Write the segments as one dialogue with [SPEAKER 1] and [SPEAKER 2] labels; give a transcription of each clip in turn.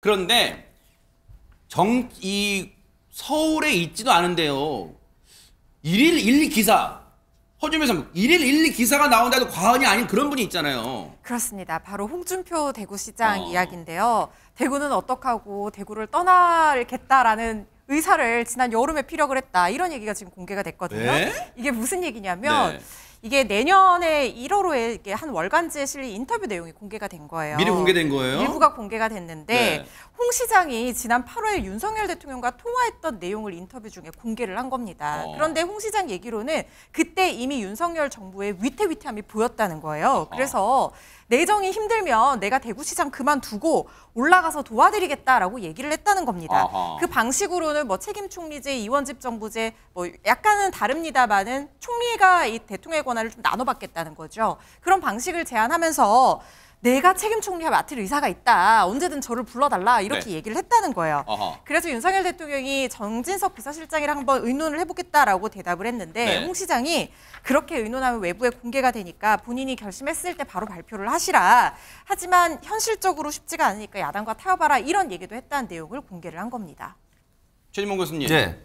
[SPEAKER 1] 그런데 이 서울에 있지도 않은데요. 일일 1, 2 기사. 허준표 일일 1, 2 기사가 나온다도 과언이 아닌 그런 분이 있잖아요.
[SPEAKER 2] 그렇습니다. 바로 홍준표 대구시장 이야기인데요. 대구는 어떡하고 대구를 떠나겠다라는 의사를 지난 여름에 피력을 했다. 이런 얘기가 지금 공개가 됐거든요.
[SPEAKER 1] 네?
[SPEAKER 2] 이게 무슨 얘기냐면
[SPEAKER 1] 네.
[SPEAKER 2] 이게 내년에 1월호에 한 월간지에 실린 인터뷰 내용이 공개가 된 거예요.
[SPEAKER 1] 미리 공개된 거예요?
[SPEAKER 2] 일부가 공개가 됐는데
[SPEAKER 1] 네.
[SPEAKER 2] 홍 시장이 지난 8월 윤석열 대통령과 통화했던 내용을 인터뷰 중에 공개를 한 겁니다. 그런데 홍 시장 얘기로는 그때 이미 윤석열 정부의 위태위태함이 보였다는 거예요. 그래서 내정이 힘들면 내가 대구시장 그만두고 올라가서 도와드리겠다라고 얘기를 했다는 겁니다. 그 방식으로는 뭐 책임총리제, 이원집정부제 뭐 약간은 다릅니다만은 총리가 이 대통령의 권한을 좀 나눠받겠다는 거죠. 그런 방식을 제안하면서 내가 책임 총리와 맡을 의사가 있다. 언제든 저를 불러달라. 이렇게
[SPEAKER 1] 네.
[SPEAKER 2] 얘기를 했다는 거예요. 그래서 윤석열 대통령이 정진석 비서실장이랑 한번 의논을 해보겠다라고 대답을 했는데
[SPEAKER 1] 네.
[SPEAKER 2] 홍 시장이 그렇게 의논하면 외부에 공개가 되니까 본인이 결심했을 때 바로 발표를 하시라. 하지만 현실적으로 쉽지가 않으니까 야당과 타협하라. 이런 얘기도 했다는 내용을 공개를 한 겁니다.
[SPEAKER 1] 최진봉 교수님.
[SPEAKER 3] 네.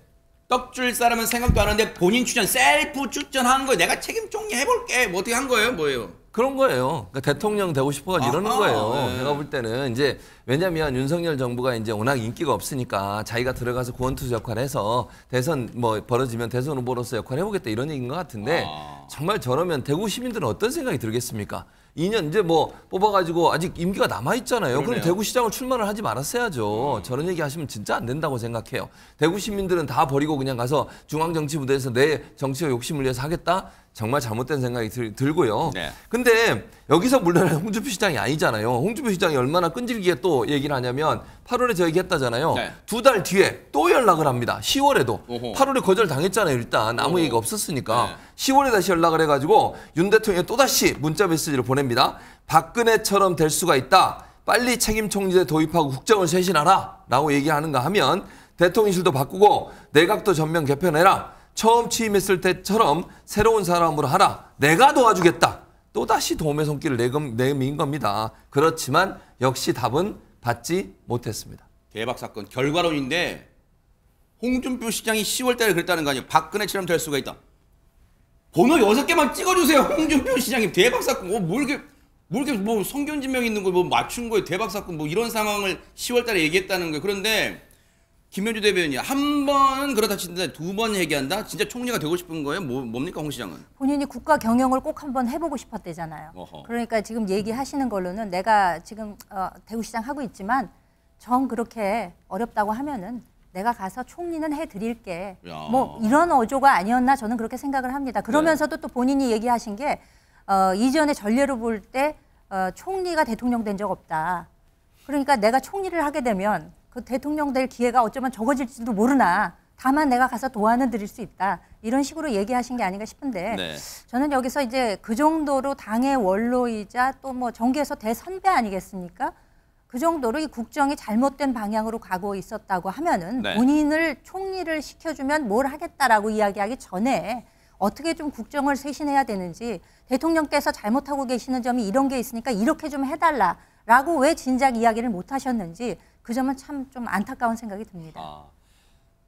[SPEAKER 1] 떡줄 사람은 생각도 안 하는데 본인 추천, 셀프 추천한 거예요. 내가 책임 총리 해볼게. 뭐 어떻게 한 거예요? 뭐예요?
[SPEAKER 3] 그런 거예요. 그러니까 대통령 되고 싶어가지고 이러는 거예요.
[SPEAKER 1] 네.
[SPEAKER 3] 제가 볼 때는 이제 왜냐면 윤석열 정부가 이제 워낙 인기가 없으니까 자기가 들어가서 구원투수 역할을 해서 대선 뭐 벌어지면 대선 후보로서 역할을 해보겠다 이런 얘기인 것 같은데 정말 저러면 대구 시민들은 어떤 생각이 들겠습니까? 2년 이제 뭐 뽑아가지고 아직 임기가 남아있잖아요. 그럼 대구시장을 출마를 하지 말았어야죠. 저런 얘기 하시면 진짜 안 된다고 생각해요. 대구 시민들은 다 버리고 그냥 가서 중앙정치부대에서 내 정치적 욕심을 위해서 하겠다? 정말 잘못된 생각이 들고요.
[SPEAKER 1] 네.
[SPEAKER 3] 근데 여기서 물러날 홍준표 시장이 아니잖아요. 홍준표 시장이 얼마나 끈질기게 또 얘기를 하냐면 8월에 저 얘기했다잖아요.
[SPEAKER 1] 네.
[SPEAKER 3] 2달 뒤에 또 연락을 합니다. 10월에도.
[SPEAKER 1] 오호.
[SPEAKER 3] 8월에 거절당했잖아요. 일단 아무 얘기가 없었으니까.
[SPEAKER 1] 네.
[SPEAKER 3] 10월에 다시 연락을 해가지고 윤 대통령이 또다시 문자 메시지를 보냅니다. 박근혜처럼 될 수가 있다. 빨리 책임총리제 도입하고 국정을 쇄신하라. 라고 얘기하는가 하면 대통령실도 바꾸고 내각도 전면 개편해라. 처음 취임했을 때처럼 새로운 사람으로 하라. 내가 도와주겠다. 또다시 도움의 손길을 내민 겁니다. 그렇지만 역시 답은 받지 못했습니다.
[SPEAKER 1] 대박 사건. 결과론인데 홍준표 시장이 10월 달에 그랬다는 거 아니에요. 박근혜처럼 될 수가 있다. 번호 6개만 찍어주세요. 홍준표 시장님. 대박 사건. 뭐 이렇게 뭐 성견지명 있는 거 뭐 맞춘 거예요. 대박 사건. 뭐 이런 상황을 10월 달에 얘기했다는 거예요. 그런데 김현주 대변인이 한 번은 그렇다 치는데 2번 얘기한다? 진짜 총리가 되고 싶은 거예요? 뭡니까 홍 시장은?
[SPEAKER 4] 본인이 국가 경영을 꼭 한번 해보고 싶었대잖아요.
[SPEAKER 1] 어허.
[SPEAKER 4] 그러니까 지금 얘기하시는 걸로는 내가 지금 대구시장 하고 있지만 정 그렇게 어렵다고 하면은 내가 가서 총리는 해드릴게.
[SPEAKER 1] 야.
[SPEAKER 4] 뭐 이런 어조가 아니었나 저는 그렇게 생각을 합니다. 그러면서도 또 본인이 얘기하신 게 이전의 전례로 볼 때 총리가 대통령 된 적 없다. 그러니까 내가 총리를 하게 되면 그 대통령 될 기회가 어쩌면 적어질지도 모르나 다만 내가 가서 도와는 드릴 수 있다. 이런 식으로 얘기하신 게 아닌가 싶은데
[SPEAKER 1] 네.
[SPEAKER 4] 저는 여기서 이제 그 정도로 당의 원로이자 또 뭐 정계에서 대선배 아니겠습니까? 그 정도로 이 국정이 잘못된 방향으로 가고 있었다고 하면은
[SPEAKER 1] 네.
[SPEAKER 4] 본인을 총리를 시켜주면 뭘 하겠다라고 이야기하기 전에 어떻게 좀 국정을 쇄신해야 되는지 대통령께서 잘못하고 계시는 점이 이런 게 있으니까 이렇게 좀 해달라라고 왜 진작 이야기를 못 하셨는지 그 점은 참 좀 안타까운 생각이 듭니다.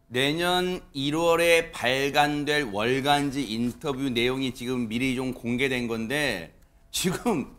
[SPEAKER 1] 내년 1월에 발간될 월간지 인터뷰 내용이 지금 미리 좀 공개된 건데 지금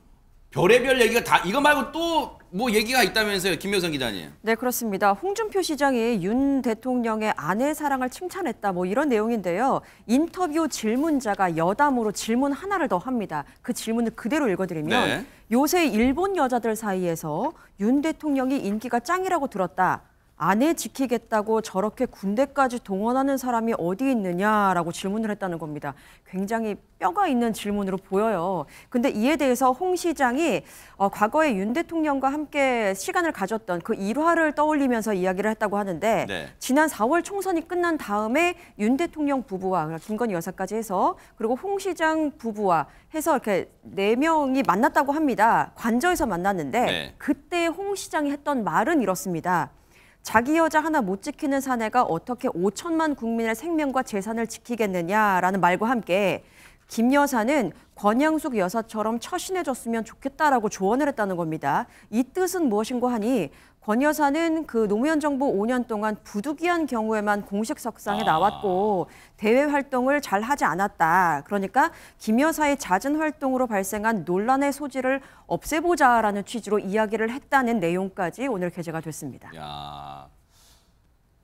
[SPEAKER 1] 별의별 얘기가 다 이거 말고 또 뭐 얘기가 있다면서요, 김효선 기자님.
[SPEAKER 5] 네, 그렇습니다. 홍준표 시장이 윤 대통령의 아내 사랑을 칭찬했다 뭐 이런 내용인데요. 인터뷰 질문자가 여담으로 질문 하나를 더 합니다. 그 질문을 그대로 읽어드리면
[SPEAKER 1] 네.
[SPEAKER 5] 요새 일본 여자들 사이에서 윤 대통령이 인기가 짱이라고 들었다. 아내 지키겠다고 저렇게 군대까지 동원하는 사람이 어디 있느냐라고 질문을 했다는 겁니다. 굉장히 뼈가 있는 질문으로 보여요. 근데 이에 대해서 홍 시장이 과거에 윤 대통령과 함께 시간을 가졌던 그 일화를 떠올리면서 이야기를 했다고 하는데
[SPEAKER 1] 네.
[SPEAKER 5] 지난 4월 총선이 끝난 다음에 윤 대통령 부부와 김건희 여사까지 해서 그리고 홍 시장 부부와 해서 이렇게 4명이 만났다고 합니다. 관저에서 만났는데
[SPEAKER 1] 네.
[SPEAKER 5] 그때 홍 시장이 했던 말은 이렇습니다. 자기 여자 하나 못 지키는 사내가 어떻게 5천만 국민의 생명과 재산을 지키겠느냐라는 말과 함께 김 여사는 권양숙 여사처럼 처신해줬으면 좋겠다라고 조언을 했다는 겁니다. 이 뜻은 무엇인고 하니 권 여사는 그 노무현 정부 5년 동안 부득이한 경우에만 공식 석상에 나왔고 대외 활동을 잘 하지 않았다. 그러니까 김 여사의 잦은 활동으로 발생한 논란의 소지를 없애보자라는 취지로 이야기를 했다는 내용까지 오늘 게재가 됐습니다.
[SPEAKER 1] 야,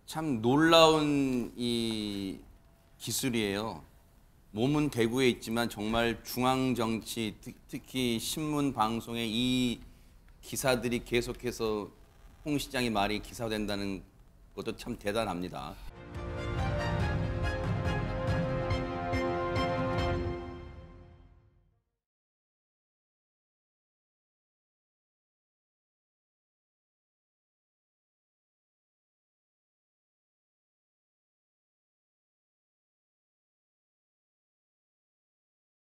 [SPEAKER 1] 참 놀라운 이 기술이에요. 몸은 대구에 있지만 정말 중앙 정치, 특히 신문 방송에 이 기사들이 계속해서 홍 시장의 말이 기사화된다는 것도 참 대단합니다.